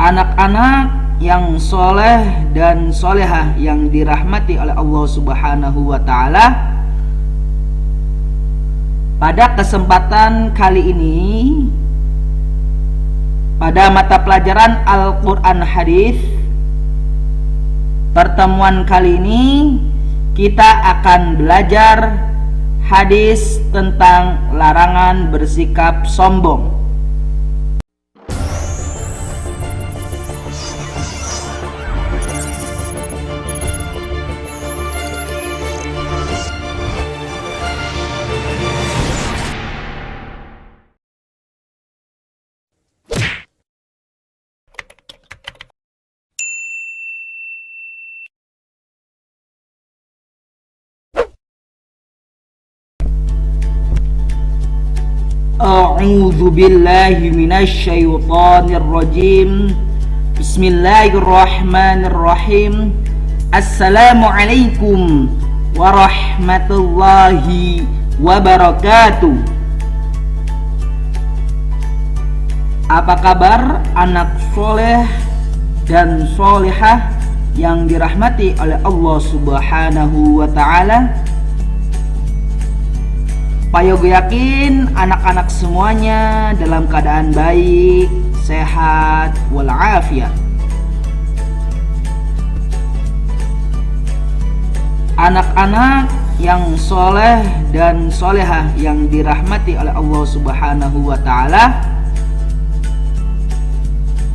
anak-anak yang soleh dan solehah yang dirahmati oleh Allah Subhanahu wa Ta'ala, pada kesempatan kali ini, pada mata pelajaran Al-Quran Hadis, pertemuan kali ini kita akan belajar hadis tentang larangan bersikap sombong. A'udzu billahi minasy syaithanir rajim. Bismillahirrahmanirrahim. Assalamualaikum warahmatullahi wabarakatuh. Apa kabar anak soleh dan solehah yang dirahmati oleh Allah Subhanahu wa Ta'ala? Pak Yogo yakin anak-anak semuanya dalam keadaan baik, sehat, walafiat. Anak-anak yang soleh dan solehah yang dirahmati oleh Allah Subhanahu wa Ta'ala,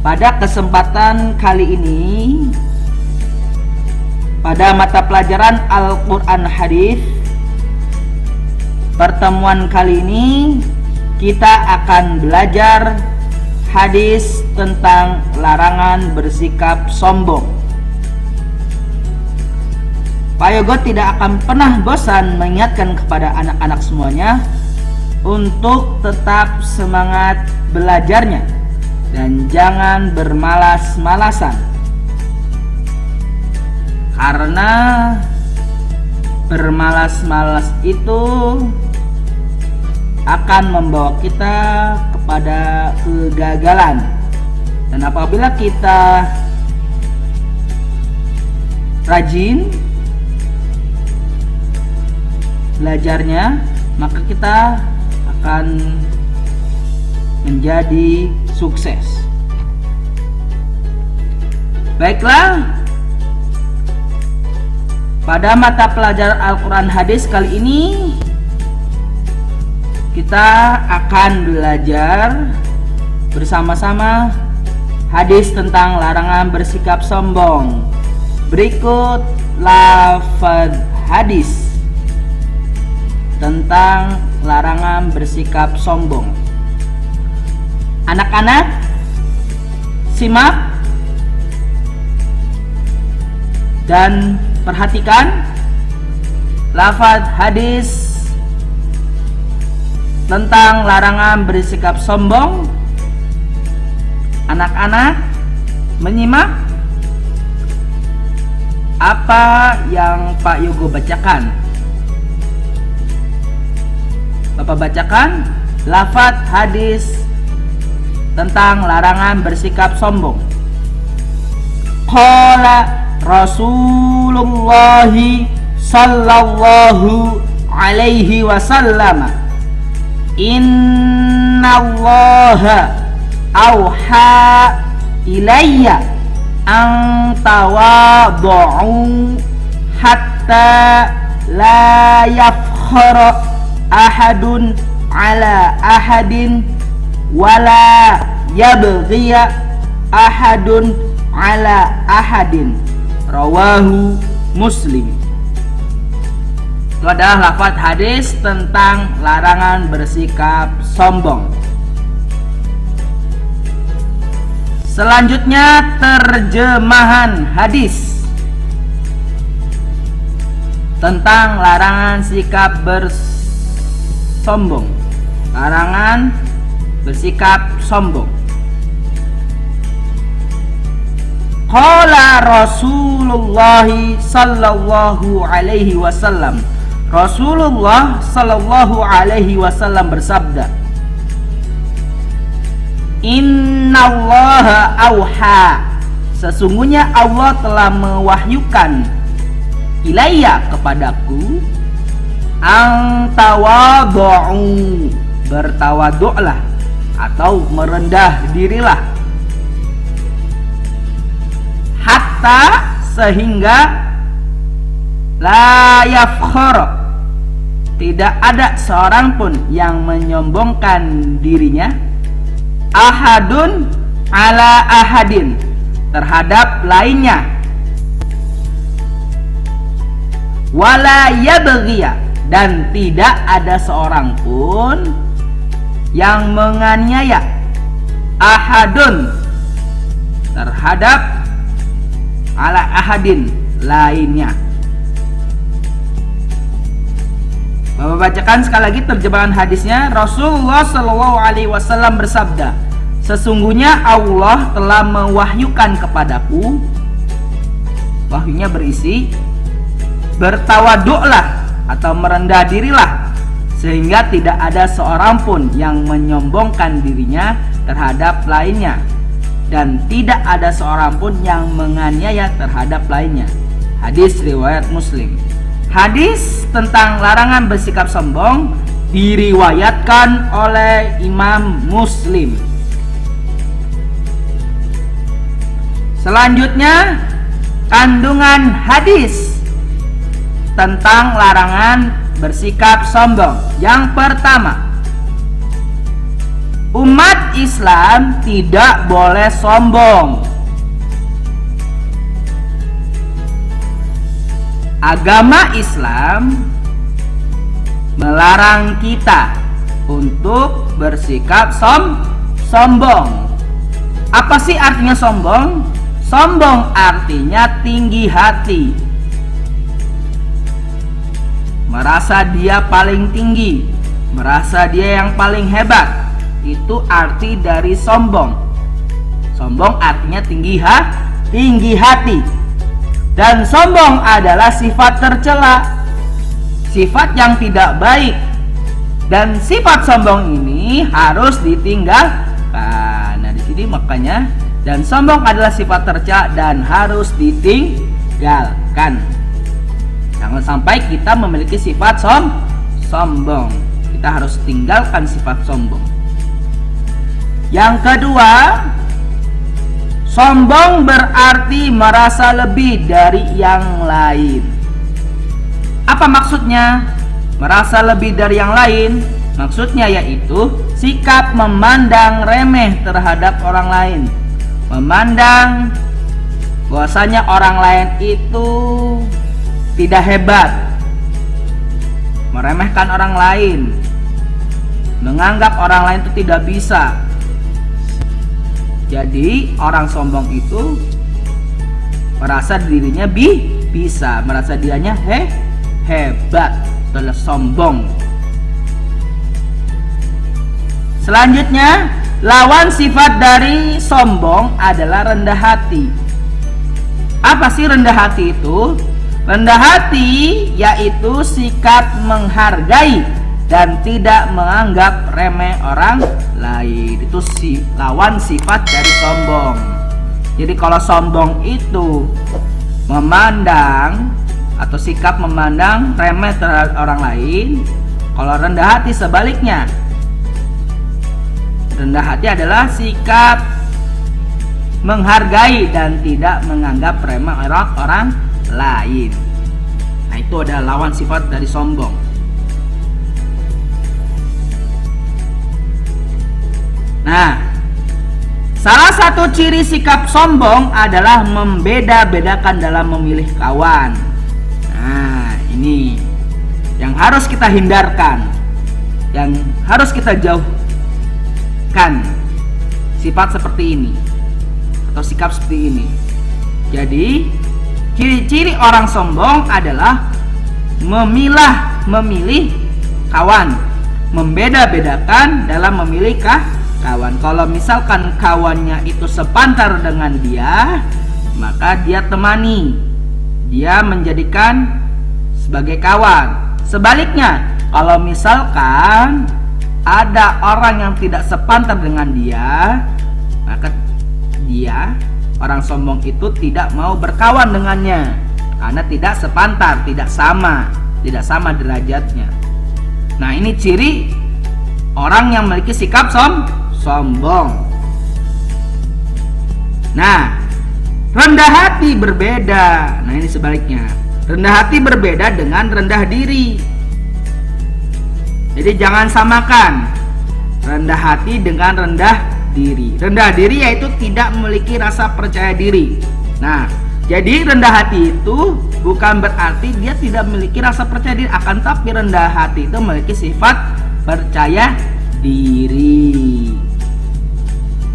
pada kesempatan kali ini, pada mata pelajaran Al-Quran Hadis, pertemuan kali ini kita akan belajar hadis tentang larangan bersikap sombong. Pak Yogo tidak akan pernah bosan mengingatkan kepada anak-anak semuanya untuk tetap semangat belajarnya dan jangan bermalas-malasan, karena bermalas-malas itu akan membawa kita kepada kegagalan. Dan apabila kita rajin belajarnya, maka kita akan menjadi sukses. Baiklah, pada mata pelajaran Al-Quran Hadis kali ini kita akan belajar bersama-sama hadis tentang larangan bersikap sombong. Berikut lafaz hadis tentang larangan bersikap sombong. Anak-anak, simak dan perhatikan lafaz hadis tentang larangan bersikap sombong. Anak-anak menyimak apa yang Pak Yogo bacakan. Bapak bacakan lafaz hadis tentang larangan bersikap sombong. Qala Rasulullah sallallahu alaihi wasallam, innallaha auha ilayya an tawaddu'u hatta la yafkhara ahadun ala ahadin wala yabghiya ahadun ala ahadin. Rawahu Muslim. Itu adalah lafaz hadis tentang larangan bersikap sombong. Selanjutnya terjemahan hadis tentang larangan sikap bersombong. Larangan bersikap sombong. Qala Rasulullah sallallahu alaihi wasallam. Rasulullah sallallahu alaihi wasallam bersabda, Innallaha auha, sesungguhnya Allah telah mewahyukan ilayya kepadaku, antawadu'u, bertawaduklah atau merendah dirilah, hatta sehingga la yafkhar, tidak ada seorang pun yang menyombongkan dirinya, ahadun ala ahadin, terhadap lainnya, wala yabghiya, dan tidak ada seorang pun yang menganiaya, ahadun, terhadap ala ahadin, lainnya. Bapak bacakan sekali lagi terjemahan hadisnya. Rasulullah Shallallahu Alaihi Wasallam bersabda, sesungguhnya Allah telah mewahyukan kepadaku, wahyunya berisi, bertawaduklah atau merendah dirilah, sehingga tidak ada seorang pun yang menyombongkan dirinya terhadap lainnya, dan tidak ada seorang pun yang menganiaya terhadap lainnya. Hadis riwayat Muslim. Hadis tentang larangan bersikap sombong diriwayatkan oleh Imam Muslim. Selanjutnya, kandungan hadis tentang larangan bersikap sombong. Yang pertama, umat Islam tidak boleh sombong. Agama Islam melarang kita untuk bersikap sombong. Apa sih artinya sombong? Sombong artinya tinggi hati, merasa dia paling tinggi, merasa dia yang paling hebat. Itu arti dari sombong. Sombong artinya tinggi hati. Dan sombong adalah sifat tercela, sifat yang tidak baik. Dan sifat sombong ini harus ditinggalkan. Nah, di sini makanya, dan sombong adalah sifat tercela dan harus ditinggalkan. Jangan sampai kita memiliki sifat sombong. Kita harus tinggalkan sifat sombong. Yang kedua, sombong berarti merasa lebih dari yang lain. Apa maksudnya? Merasa lebih dari yang lain, maksudnya yaitu sikap memandang remeh terhadap orang lain. Memandang bahwasanya orang lain itu tidak hebat, meremehkan orang lain, menganggap orang lain itu tidak bisa. Jadi orang sombong itu merasa dirinya bisa, merasa dirinya hebat, adalah sombong. Selanjutnya, lawan sifat dari sombong adalah rendah hati. Apa sih rendah hati itu? Rendah hati yaitu sikap menghargai dan tidak menganggap remeh orang lain. Itu lawan sifat dari sombong. Jadi kalau sombong itu memandang atau sikap memandang remeh terhadap orang lain, kalau rendah hati sebaliknya. Rendah hati adalah sikap menghargai dan tidak menganggap remeh orang lain. Nah, itu adalah lawan sifat dari sombong. Nah, salah satu ciri sikap sombong adalah membeda-bedakan dalam memilih kawan. Nah, ini yang harus kita hindarkan, yang harus kita jauhkan, sifat seperti ini atau sikap seperti ini. Jadi, ciri-ciri orang sombong adalah memilih kawan, membeda-bedakan dalam memilih kawan. Kalau misalkan kawannya itu sepantar dengan dia, maka dia temani, dia menjadikan sebagai kawan. Sebaliknya, kalau misalkan ada orang yang tidak sepantar dengan dia, maka dia, orang sombong itu tidak mau berkawan dengannya karena tidak sepantar, tidak sama derajatnya. Nah, ini ciri orang yang memiliki sikap sombong. Nah, rendah hati berbeda. Nah, ini sebaliknya. Rendah hati berbeda dengan rendah diri. Jadi jangan samakan rendah hati dengan rendah diri. Rendah diri yaitu tidak memiliki rasa percaya diri. Nah, jadi rendah hati itu bukan berarti dia tidak memiliki rasa percaya diri, akan tapi rendah hati itu memiliki sifat percaya diri.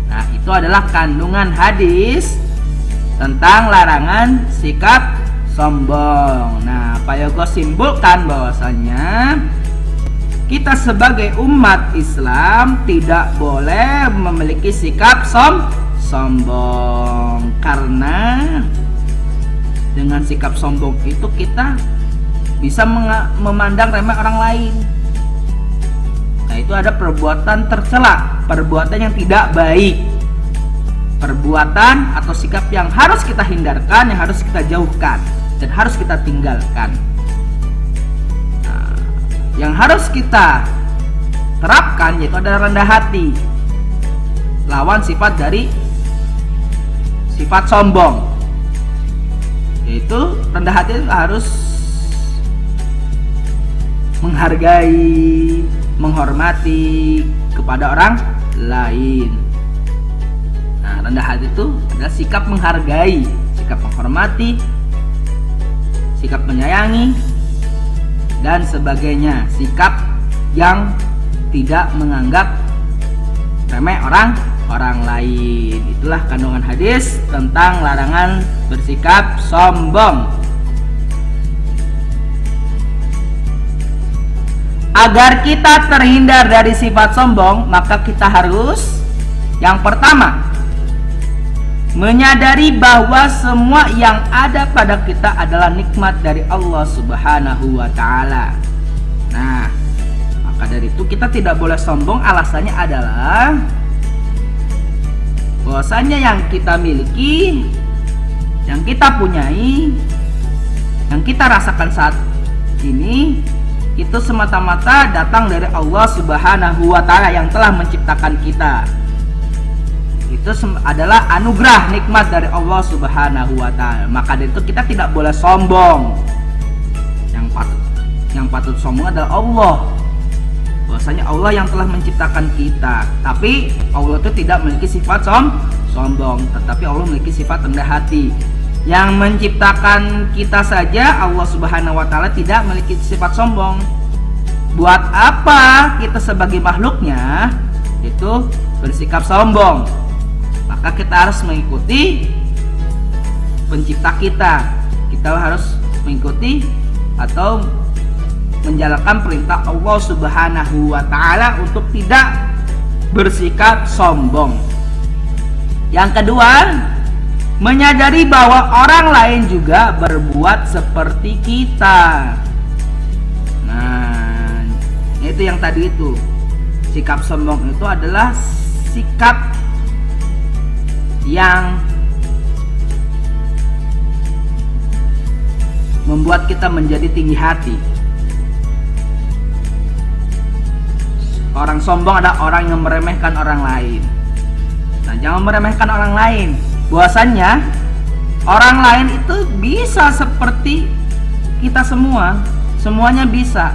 Nah, itu adalah kandungan hadis tentang larangan sikap sombong. Nah, Pak Yogo simpulkan bahwasanya kita sebagai umat Islam tidak boleh memiliki sikap sombong, karena dengan sikap sombong itu kita bisa memandang remeh orang lain. Nah, itu ada perbuatan tercela, perbuatan yang tidak baik, perbuatan atau sikap yang harus kita hindarkan, yang harus kita jauhkan dan harus kita tinggalkan. Yang harus kita terapkan yaitu adalah rendah hati, lawan sifat dari sifat sombong, yaitu rendah hati harus menghargai, menghormati kepada orang lain. Nah, rendah hati itu adalah sikap menghargai, sikap menghormati, sikap menyayangi dan sebagainya, sikap yang tidak menganggap remeh orang lain. Itulah kandungan hadis tentang larangan bersikap sombong. Agar kita terhindar dari sifat sombong, maka kita harus yang pertama menyadari bahwa semua yang ada pada kita adalah nikmat dari Allah Subhanahu wa Ta'ala. Nah, maka dari itu kita tidak boleh sombong. Alasannya adalah bahwasanya yang kita miliki, yang kita punyai, yang kita rasakan saat ini itu semata-mata datang dari Allah Subhanahu wa Ta'ala yang telah menciptakan kita. Itu adalah anugerah, nikmat dari Allah Subhanahu wa Ta'ala. Maka dari itu kita tidak boleh sombong. Yang patut sombong adalah Allah. Bahwasanya Allah yang telah menciptakan kita. Tapi Allah itu tidak memiliki sifat sombong, tetapi Allah memiliki sifat rendah hati. Yang menciptakan kita saja Allah Subhanahu wa Ta'ala tidak memiliki sifat sombong. Buat apa kita sebagai makhluknya itu bersikap sombong? Maka kita harus mengikuti pencipta kita. Kita harus mengikuti atau menjalankan perintah Allah Subhanahu wa Ta'ala untuk tidak bersikap sombong. Yang kedua, menyadari bahwa orang lain juga berbuat seperti kita. Nah, itu yang tadi itu. Sikap sombong itu adalah sikap yang membuat kita menjadi tinggi hati. Orang sombong adalah orang yang meremehkan orang lain. Nah, jangan meremehkan orang lain. Bahwasannya orang lain itu bisa seperti kita semua, semuanya bisa.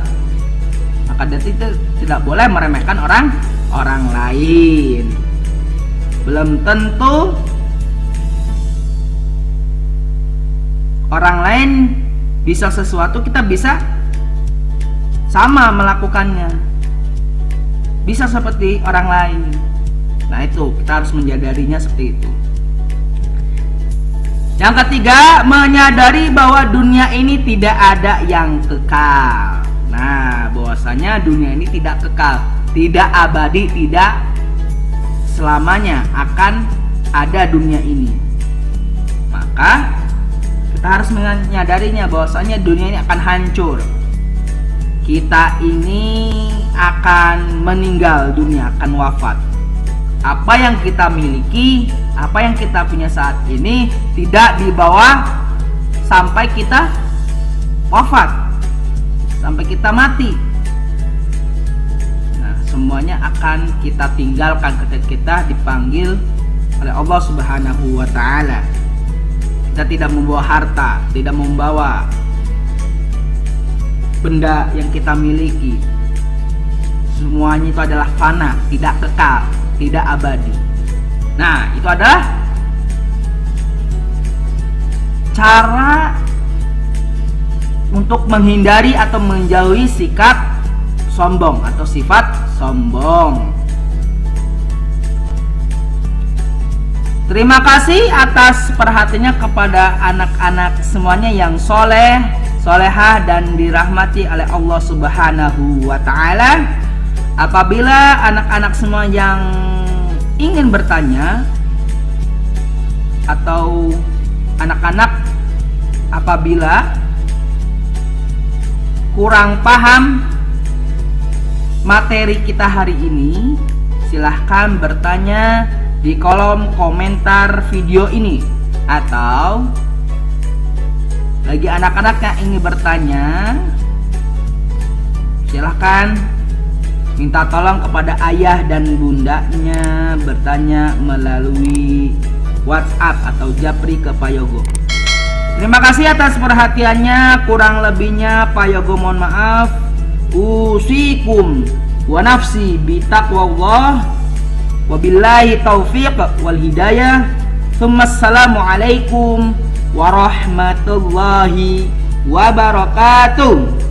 Maka dari itu tidak boleh meremehkan orang lain. Belum tentu orang lain bisa sesuatu, kita bisa sama melakukannya, bisa seperti orang lain. Nah, itu kita harus menyadarinya seperti itu. Yang ketiga, menyadari bahwa dunia ini tidak ada yang kekal. Nah, bahwasanya dunia ini tidak kekal, tidak abadi, tidak selamanya akan ada dunia ini. Maka kita harus menyadarinya bahwasanya dunia ini akan hancur. kita ini akan meninggal dunia, akan wafat. Apa yang kita miliki, apa yang kita punya saat ini tidak dibawa sampai kita wafat, sampai kita mati. Nah, semuanya akan kita tinggalkan ketika kita dipanggil oleh Allah Subhanahu wa ta'ala. Kita tidak membawa harta, tidak membawa benda yang kita miliki. Semuanya itu adalah fana, tidak kekal, tidak abadi. Nah, itu adalah cara untuk menghindari atau menjauhi sikap sombong atau sifat sombong. Terima kasih atas perhatiannya kepada anak-anak semuanya yang soleh, solehah dan dirahmati oleh Allah Subhanahu wa ta'ala. Apabila anak-anak semua yang ingin bertanya, atau anak-anak apabila kurang paham materi kita hari ini, silahkan bertanya di kolom komentar video ini. Atau bagi anak-anak yang ingin bertanya, silahkan minta tolong kepada ayah dan bundanya bertanya melalui WhatsApp atau Japri ke Pak Yogo. Terima kasih atas perhatiannya. Kurang lebihnya Pak Yogo mohon maaf. Usikum wa nafsi bitaqwallah. Wabillahi taufiq wal hidayah. Assalamualaikum warahmatullahi wabarakatuh.